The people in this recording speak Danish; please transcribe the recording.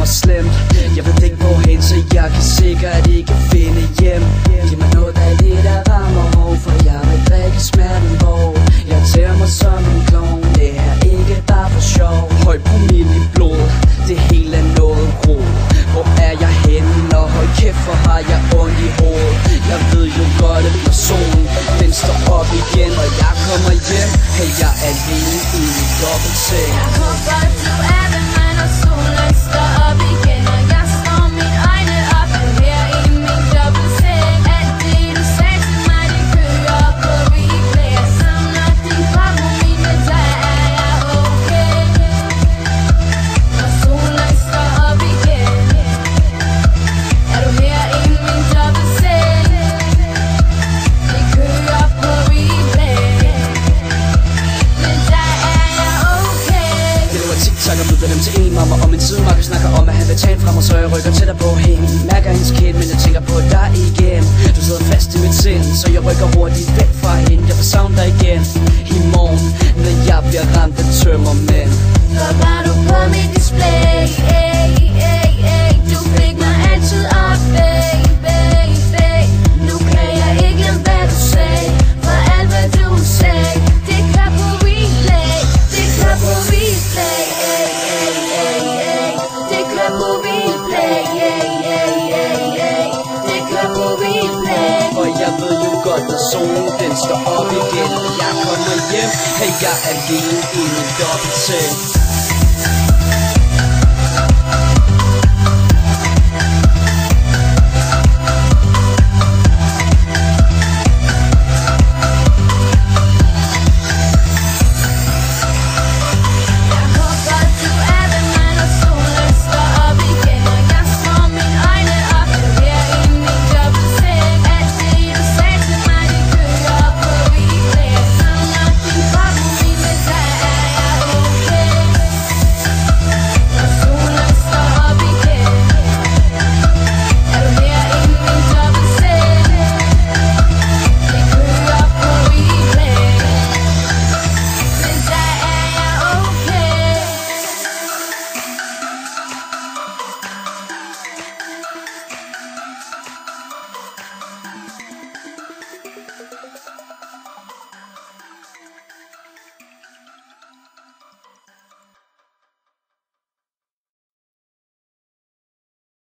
mig slemt. Jeg ved ikke hvorhen, så jeg kan sikkert ikke finde hjem. Giv mig noget af det der rammer hov, for jeg vil drikke smerten hvor jeg tager mig som en klovn. Det er ikke bare for sjov. Høj promille i blod, det hele er noget rod. Hvor er jeg henne, og hold kæft, hvor har jeg ondt i hovedet. Jeg ved jo godt, at når solen den står op igen, og jeg kommer hjem, hey, jeg er alene i min dobbeltseng. Jeg håber du er det, men når solen står op igen, og jeg slår mine øjne op her i min dobbeltseng. Alt det du sagde til mig, det kører på replay. Jeg savner din krop og mine, der er jeg okay. Når solen står op igen, er du her i min dobbeltseng. Det kører på replay, men der er jeg okay. Det var TikTok og byder dem til en mamma. Og min sidemarker snakker om at han vil tage en frem, og så jeg rykker tættere på hende. Mærker hendes kind, men jeg tænker på dig igen. Du sidder fast i mit sind, så jeg rykker hurtigt væk fra hende. Jeg vil savne dig igen i morgen, når jeg bliver ramt af tømmermænd. Så var du på mit display, du fik mig altid op, baby. Nu kan jeg ikke glemme hvad du sagde, for alt hvad du sagde, det kører på replay, det kører på replay, det kører på replay, det kører på replay. Og jeg ved jo godt, når solen den står op igen, jeg kommer hjem, hey, jeg er alene i min dobbeltseng.